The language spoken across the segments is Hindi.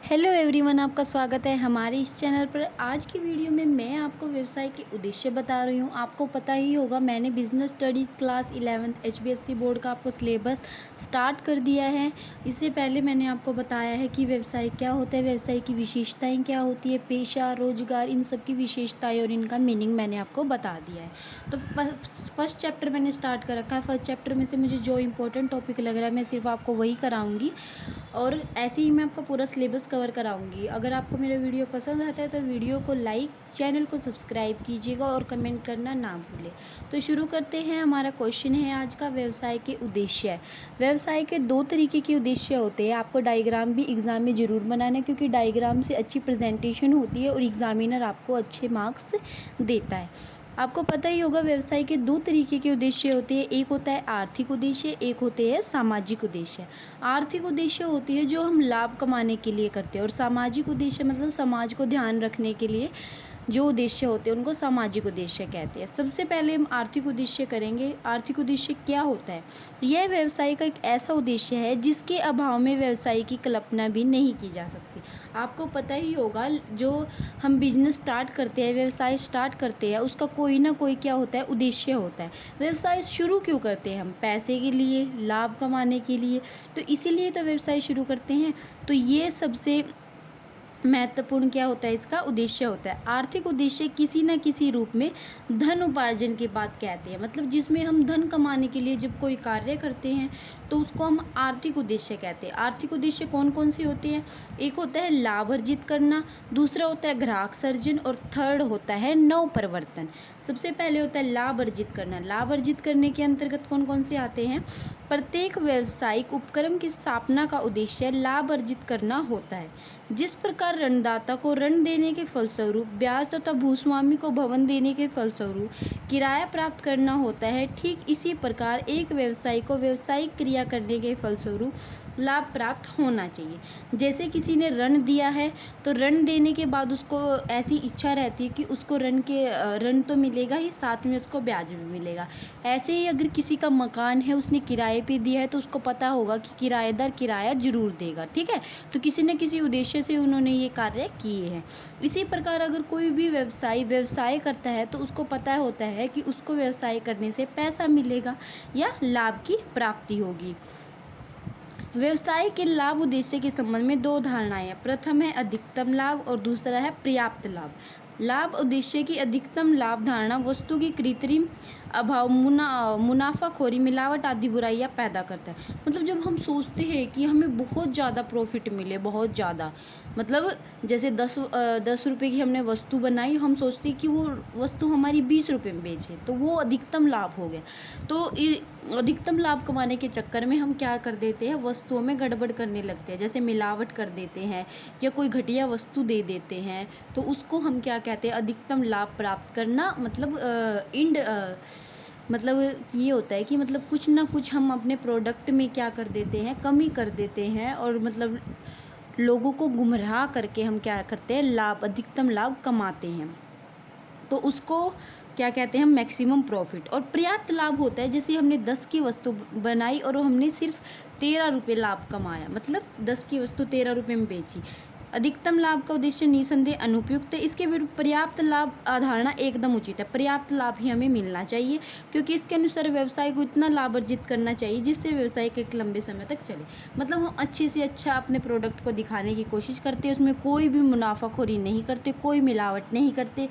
हेलो एवरीवन, आपका स्वागत है हमारे इस चैनल पर। आज की वीडियो में मैं आपको व्यवसाय के उद्देश्य बता रही हूँ। आपको पता ही होगा, मैंने business studies class 11th HBSC board का आपको सिलेबस स्टार्ट कर दिया है। इससे पहले मैंने आपको बताया है कि व्यवसाय क्या होता है, व्यवसाय की विशेषताएँ क्या होती है, पेशा, रोजगार, इन सब की विशेषताएँ और इनका मीनिंग मैंने आपको बता दिया है। तो फर्स्ट चैप्टर मैंने स्टार्ट कर रखा है। फर्स्ट चैप्टर में से मुझे जो इंपॉर्टेंट टॉपिक लग रहा है मैं सिर्फ आपको वही कराऊँगी और ऐसे ही मैं आपका पूरा सिलेबस कवर कराऊंगी। अगर आपको मेरा वीडियो पसंद आता है तो वीडियो को लाइक, चैनल को सब्सक्राइब कीजिएगा और कमेंट करना ना भूलें। तो शुरू करते हैं। हमारा क्वेश्चन है आज का, व्यवसाय के उद्देश्य। व्यवसाय के दो तरीके के उद्देश्य होते हैं। आपको डायग्राम भी एग्ज़ाम में ज़रूर बनाना है, क्योंकि डायग्राम से अच्छी प्रेजेंटेशन होती है और एग्जामिनर आपको अच्छे मार्क्स देता है। आपको पता ही होगा, व्यवसाय के दो तरीके के उद्देश्य होते हैं। एक होता है आर्थिक उद्देश्य, एक होते हैं सामाजिक उद्देश्य। आर्थिक उद्देश्य होती है जो हम लाभ कमाने के लिए करते हैं, और सामाजिक उद्देश्य मतलब समाज को ध्यान रखने के लिए जो उद्देश्य होते हैं उनको सामाजिक उद्देश्य कहते हैं। सबसे पहले हम आर्थिक उद्देश्य करेंगे। आर्थिक उद्देश्य क्या होता है? यह व्यवसाय का एक ऐसा उद्देश्य है जिसके अभाव में व्यवसाय की कल्पना भी नहीं की जा सकती। आपको पता ही होगा, जो हम बिजनेस स्टार्ट करते हैं, व्यवसाय स्टार्ट करते हैं, उसका कोई ना कोई क्या होता है, उद्देश्य होता है। व्यवसाय शुरू क्यों करते हैं? हम पैसे के लिए, लाभ कमाने के लिए, तो इसीलिए तो व्यवसाय शुरू करते हैं। तो ये सबसे महत्वपूर्ण क्या होता है, इसका उद्देश्य होता है। आर्थिक उद्देश्य किसी न किसी रूप में धन उपार्जन की बात कहते हैं, मतलब जिसमें हम धन कमाने के लिए जब कोई कार्य करते हैं तो उसको हम आर्थिक उद्देश्य कहते हैं। आर्थिक उद्देश्य कौन कौन से होते हैं? एक होता है लाभ अर्जित करना, दूसरा होता है ग्राहक सर्जन, और थर्ड होता है नव परिवर्तन। सबसे पहले होता है लाभ अर्जित करना। लाभ अर्जित करने के अंतर्गत कौन कौन से आते हैं? प्रत्येक व्यावसायिक उपक्रम की स्थापना का उद्देश्य लाभ अर्जित करना होता है। जिस प्रकार ऋणदाता को ऋण देने के फलस्वरूप ब्याज तथा भूस्वामी को भवन देने के फलस्वरूप किराया प्राप्त करना होता है, ठीक इसी प्रकार एक व्यवसायी को व्यावसायिक क्रिया करने के फलस्वरूप लाभ प्राप्त होना चाहिए। जैसे किसी ने ऋण दिया है तो ऋण देने के बाद उसको ऐसी इच्छा रहती है कि उसको ऋण तो मिलेगा ही, साथ में उसको ब्याज भी मिलेगा। ऐसे ही अगर किसी का मकान है, उसने किराए पे दिया है, तो उसको पता होगा कि किराएदार किराया जरूर देगा। ठीक है, तो किसी न किसी उद्देश्य से उन्होंने ये कार्य किए हैं। इसी प्रकार अगर कोई भी व्यवसाय करता है तो उसको पता होता है कि उसको व्यवसाय करने से पैसा मिलेगा या लाभ की प्राप्ति होगी। व्यवसाय के लाभ उद्देश्य के संबंध में दो धारणाएं हैं। प्रथम है अधिकतम लाभ और दूसरा है पर्याप्त लाभ। लाभ उद्देश्य की अधिकतम लाभ धारणा वस्तु की कृत्रिम अभाव, मुनाफाखोरी, मिलावट आदि बुराइयां पैदा करता है। मतलब जब हम सोचते हैं कि हमें बहुत ज़्यादा प्रॉफिट मिले, बहुत ज़्यादा, मतलब जैसे 10 रुपये की हमने वस्तु बनाई, हम सोचते हैं कि वो वस्तु हमारी 20 रुपये में बेचे, तो वो अधिकतम लाभ हो गया। तो अधिकतम लाभ कमाने के चक्कर में हम क्या कर देते हैं, वस्तुओं में गड़बड़ करने लगते हैं, जैसे मिलावट कर देते हैं या कोई घटिया वस्तु दे देते हैं। तो उसको हम क्या कहते हैं, अधिकतम लाभ प्राप्त करना। मतलब ये होता है कि मतलब कुछ ना कुछ हम अपने प्रोडक्ट में क्या कर देते हैं, कमी कर देते हैं, और मतलब लोगों को गुमराह करके हम क्या करते हैं, अधिकतम लाभ कमाते हैं। तो उसको क्या कहते हैं हम, मैक्सिमम प्रॉफिट। और पर्याप्त लाभ होता है जैसे हमने 10 की वस्तु बनाई और हमने सिर्फ 13 रुपये लाभ कमाया, मतलब 10 की वस्तु 13 रुपये में बेची। अधिकतम लाभ का उद्देश्य निसंदेह अनुपयुक्त है। इसके विरुद्ध पर्याप्त लाभ अवधारणा एकदम उचित है। पर्याप्त लाभ ही हमें मिलना चाहिए, क्योंकि इसके अनुसार व्यवसाय को इतना लाभ अर्जित करना चाहिए जिससे व्यवसाय एक लंबे समय तक चले। मतलब हम अच्छे से अच्छा अपने प्रोडक्ट को दिखाने की कोशिश करते हैं, उसमें कोई भी मुनाफाखोरी नहीं करते, कोई मिलावट नहीं करते।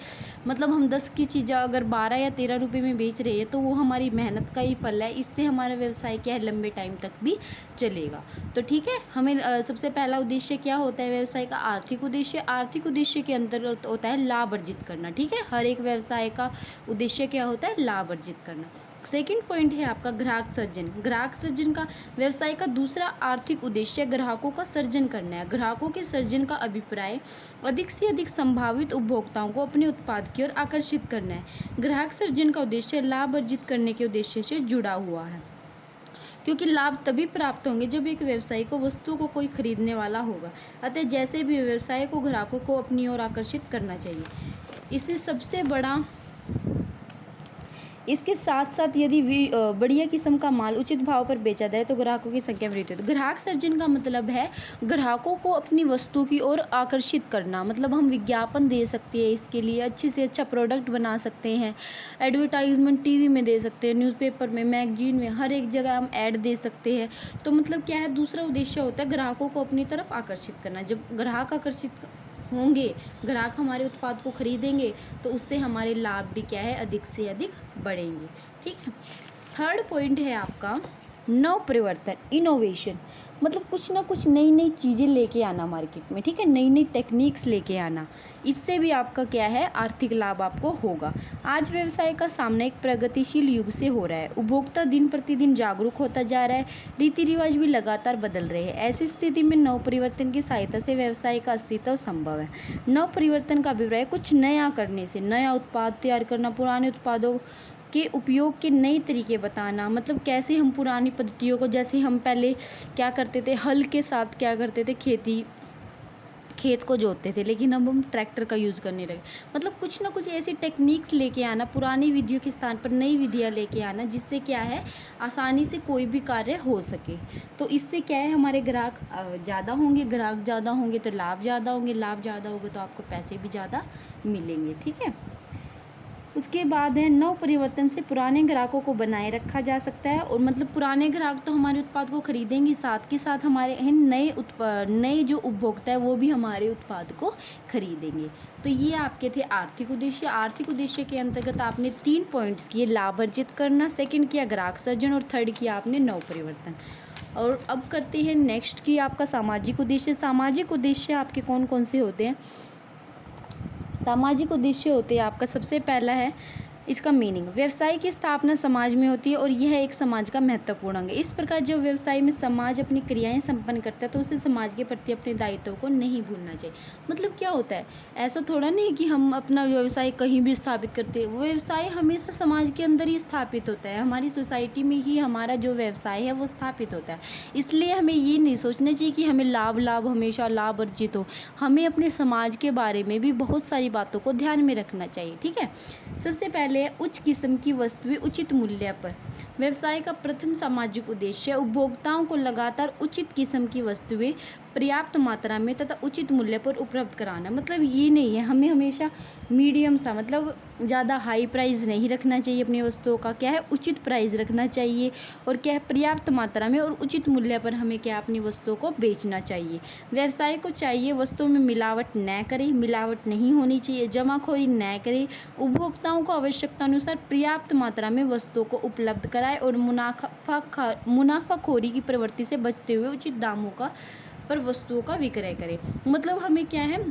मतलब हम 10 की चीज़ें अगर 12 या 13 रुपये में बेच रहे हैं तो वो हमारी मेहनत का ही फल है। इससे हमारा व्यवसाय क्या है, लंबे टाइम तक भी चलेगा। तो ठीक है, हमें सबसे पहला उद्देश्य क्या होता है व्यवसाय का, आर्थिक उद्देश्य। आर्थिक उद्देश्य के अंतर्गत होता है लाभ अर्जित करना। ठीक है, हर एक व्यवसाय का उद्देश्य क्या होता है, लाभ अर्जित करना। सेकंड पॉइंट है आपका ग्राहक सर्जन। ग्राहक सर्जन का व्यवसाय का दूसरा आर्थिक उद्देश्य ग्राहकों का सर्जन करना है। ग्राहकों के सर्जन का अभिप्राय अधिक से अधिक संभावित उपभोक्ताओं को अपने उत्पाद की ओर आकर्षित करना है। ग्राहक सर्जन का उद्देश्य लाभ अर्जित करने के उद्देश्य से जुड़ा हुआ है, क्योंकि लाभ तभी प्राप्त होंगे जब एक व्यवसायी को वस्तु को कोई खरीदने वाला होगा। अतः जैसे भी व्यवसाय को ग्राहकों को अपनी ओर आकर्षित करना चाहिए। इससे सबसे बड़ा इसके साथ साथ यदि बढ़िया किस्म का माल उचित भाव पर बेचा जाए तो ग्राहकों की संख्या वृद्धि होती है। ग्राहक सर्जन का मतलब है ग्राहकों को अपनी वस्तु की ओर आकर्षित करना। मतलब हम विज्ञापन दे सकते हैं, इसके लिए अच्छे से अच्छा प्रोडक्ट बना सकते हैं, एडवर्टाइजमेंट टीवी में दे सकते हैं, न्यूज़पेपर में, मैगजीन में, हर एक जगह हम ऐड दे सकते हैं। तो मतलब क्या है, दूसरा उद्देश्य होता है ग्राहकों को अपनी तरफ आकर्षित करना। जब ग्राहक आकर्षित होंगे, ग्राहक हमारे उत्पाद को खरीदेंगे तो उससे हमारे लाभ भी क्या है, अधिक से अधिक बढ़ेंगे। ठीक है। थर्ड पॉइंट है आपका नव परिवर्तन, इनोवेशन। मतलब कुछ ना कुछ नई नई चीज़ें लेके आना मार्केट में। ठीक है, नई नई टेक्निक्स लेके आना, इससे भी आपका क्या है, आर्थिक लाभ आपको होगा। आज व्यवसाय का सामना एक प्रगतिशील युग से हो रहा है। उपभोक्ता दिन प्रतिदिन जागरूक होता जा रहा है, रीति रिवाज भी लगातार बदल रहे हैं। ऐसी स्थिति में नव परिवर्तन की सहायता से व्यवसाय का अस्तित्व संभव है। नव परिवर्तन का अभिप्राय कुछ नया करने से, नया उत्पाद तैयार करना, पुराने उत्पादों के उपयोग के नए तरीके बताना। मतलब कैसे हम पुरानी पद्धतियों को, जैसे हम पहले क्या करते थे, हल के साथ क्या करते थे, खेत को जोतते थे, लेकिन अब हम ट्रैक्टर का यूज़ करने लगे। मतलब कुछ ना कुछ ऐसी टेक्निक्स लेके आना, पुरानी विधियों के स्थान पर नई विधियाँ लेके आना, जिससे क्या है, आसानी से कोई भी कार्य हो सके। तो इससे क्या है, हमारे ग्राहक ज़्यादा होंगे, ग्राहक ज़्यादा होंगे तो लाभ ज़्यादा होंगे, लाभ ज़्यादा होंगे तो आपको पैसे भी ज़्यादा मिलेंगे। ठीक है। उसके बाद है नव परिवर्तन से पुराने ग्राहकों को बनाए रखा जा सकता है। और मतलब पुराने ग्राहक तो हमारे उत्पाद को खरीदेंगे, साथ के साथ हमारे नए जो उपभोक्ता है वो भी हमारे उत्पाद को खरीदेंगे। तो ये आपके थे आर्थिक उद्देश्य। आर्थिक उद्देश्य के अंतर्गत आपने 3 पॉइंट्स किए, लाभ अर्जित करना, सेकंड किया ग्राहक सर्जन, और थर्ड किया आपने नव परिवर्तन। और अब करते हैं नेक्स्ट की आपका सामाजिक उद्देश्य। सामाजिक उद्देश्य आपके कौन कौन से होते हैं? सामाजिक उद्देश्य होते हैं आपका, सबसे पहला है इसका मीनिंग, व्यवसाय की स्थापना समाज में होती है और यह एक समाज का महत्वपूर्ण अंग है। इस प्रकार जब व्यवसाय में समाज अपनी क्रियाएं संपन्न करता है तो उसे समाज के प्रति अपने दायित्वों को नहीं भूलना चाहिए। मतलब क्या होता है, ऐसा थोड़ा नहीं कि हम अपना व्यवसाय कहीं भी स्थापित करते हैं। वो व्यवसाय हमेशा समाज के अंदर ही स्थापित होता है, हमारी सोसाइटी में ही हमारा जो व्यवसाय है वो स्थापित होता है। इसलिए हमें ये नहीं सोचना चाहिए कि हमें हमेशा लाभ अर्जित हो। हमें अपने समाज के बारे में भी बहुत सारी बातों को ध्यान में रखना चाहिए। ठीक है। सबसे पहले उच्च किस्म की वस्तुएं उचित मूल्य पर। व्यवसाय का प्रथम सामाजिक उद्देश्य उपभोक्ताओं को लगातार उचित किस्म की वस्तुएं पर्याप्त मात्रा में तथा उचित मूल्य पर उपलब्ध कराना। मतलब ये नहीं है, हमें हमेशा मीडियम सा, मतलब ज़्यादा हाई प्राइस नहीं रखना चाहिए अपनी वस्तुओं का, क्या है, उचित प्राइस रखना चाहिए। और क्या है, पर्याप्त मात्रा में और उचित मूल्य पर हमें क्या अपनी वस्तुओं को बेचना चाहिए। व्यवसाय को चाहिए वस्तुओं में मिलावट न करे, मिलावट नहीं होनी चाहिए, जमाखोरी न करे, उपभोक्ताओं को आवश्यकतानुसार पर्याप्त मात्रा में वस्तुओं को उपलब्ध कराए और मुनाफाखोरी की प्रवृत्ति से बचते हुए उचित दामों पर वस्तुओं का विक्रय करें। मतलब हमें क्या है,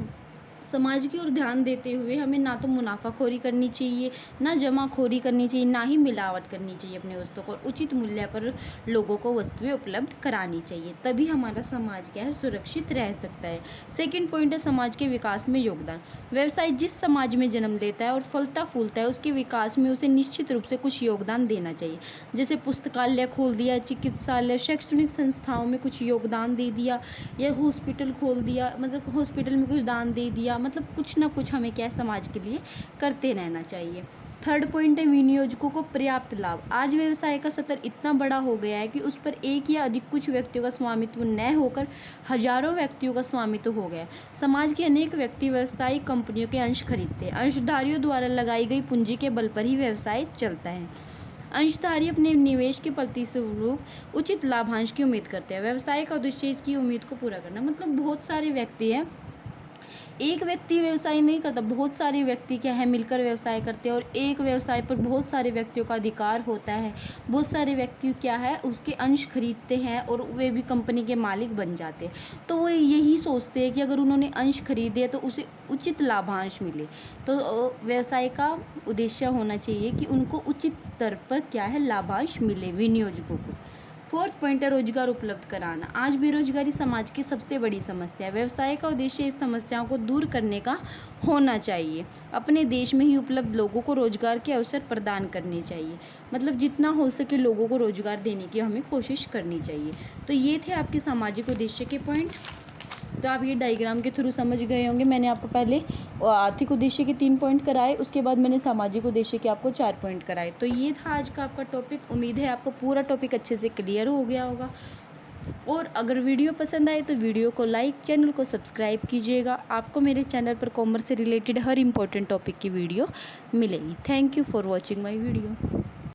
समाज की ओर ध्यान देते हुए हमें ना तो मुनाफाखोरी करनी चाहिए, ना जमाखोरी करनी चाहिए, ना ही मिलावट करनी चाहिए अपने वस्तुओं को, और उचित मूल्य पर लोगों को वस्तुएं उपलब्ध करानी चाहिए। तभी हमारा समाज क्या है, सुरक्षित रह सकता है। सेकंड पॉइंट है समाज के विकास में योगदान। व्यवसाय जिस समाज में जन्म लेता है और फलता फूलता है, उसके विकास में उसे निश्चित रूप से कुछ योगदान देना चाहिए। जैसे पुस्तकालय खोल दिया, चिकित्सालय, शैक्षणिक संस्थाओं में कुछ योगदान दे दिया, या हॉस्पिटल खोल दिया, मतलब हॉस्पिटल में कुछ दान दे दिया। मतलब कुछ ना कुछ हमें क्या है, समाज के लिए करते रहना चाहिए। थर्ड पॉइंट है विनियोजकों को पर्याप्त लाभ। आज व्यवसाय का स्तर इतना बड़ा हो गया है कि उस पर एक या अधिक कुछ व्यक्तियों का स्वामित्व न होकर हजारों व्यक्तियों का स्वामित्व हो गया। समाज के अनेक व्यक्ति व्यवसायिक कंपनियों के अंश खरीदते हैं। अंशधारियों द्वारा लगाई गई पूंजी के बल पर ही व्यवसाय चलता है। अंशधारी अपने निवेश के प्रतिस्वरूप उचित लाभांश की उम्मीद करते हैं। व्यवसाय का उद्देश्य इसकी उम्मीद को पूरा करना। मतलब बहुत सारे व्यक्ति हैं, एक व्यक्ति व्यवसाय नहीं करता, बहुत सारे व्यक्ति क्या है, मिलकर व्यवसाय करते हैं, और एक व्यवसाय पर बहुत सारे व्यक्तियों का अधिकार होता है। बहुत सारे व्यक्ति क्या है, उसके अंश खरीदते हैं और वे भी कंपनी के मालिक बन जाते हैं। तो वो यही सोचते हैं कि अगर उन्होंने अंश खरीदे तो उसे उचित लाभांश मिले। तो व्यवसाय का उद्देश्य होना चाहिए कि उनको उचित दर पर क्या है, लाभांश मिले विनियोजकों को। फोर्थ पॉइंट है रोजगार उपलब्ध कराना। आज बेरोजगारी समाज की सबसे बड़ी समस्या है। व्यवसाय का उद्देश्य इस समस्याओं को दूर करने का होना चाहिए। अपने देश में ही उपलब्ध लोगों को रोजगार के अवसर प्रदान करने चाहिए। मतलब जितना हो सके लोगों को रोजगार देने की हमें कोशिश करनी चाहिए। तो ये थे आपके सामाजिक उद्देश्य के पॉइंट। तो आप ये डायग्राम के थ्रू समझ गए होंगे। मैंने आपको पहले आर्थिक उद्देश्य के 3 पॉइंट कराए, उसके बाद मैंने सामाजिक उद्देश्य के आपको 4 पॉइंट कराए। तो ये था आज का आपका टॉपिक। उम्मीद है आपको पूरा टॉपिक अच्छे से क्लियर हो गया होगा। और अगर वीडियो पसंद आए तो वीडियो को लाइक, चैनल को सब्सक्राइब कीजिएगा। आपको मेरे चैनल पर कॉमर्स से रिलेटेड हर इंपॉर्टेंट टॉपिक की वीडियो मिलेगी। Thank you for watching my video.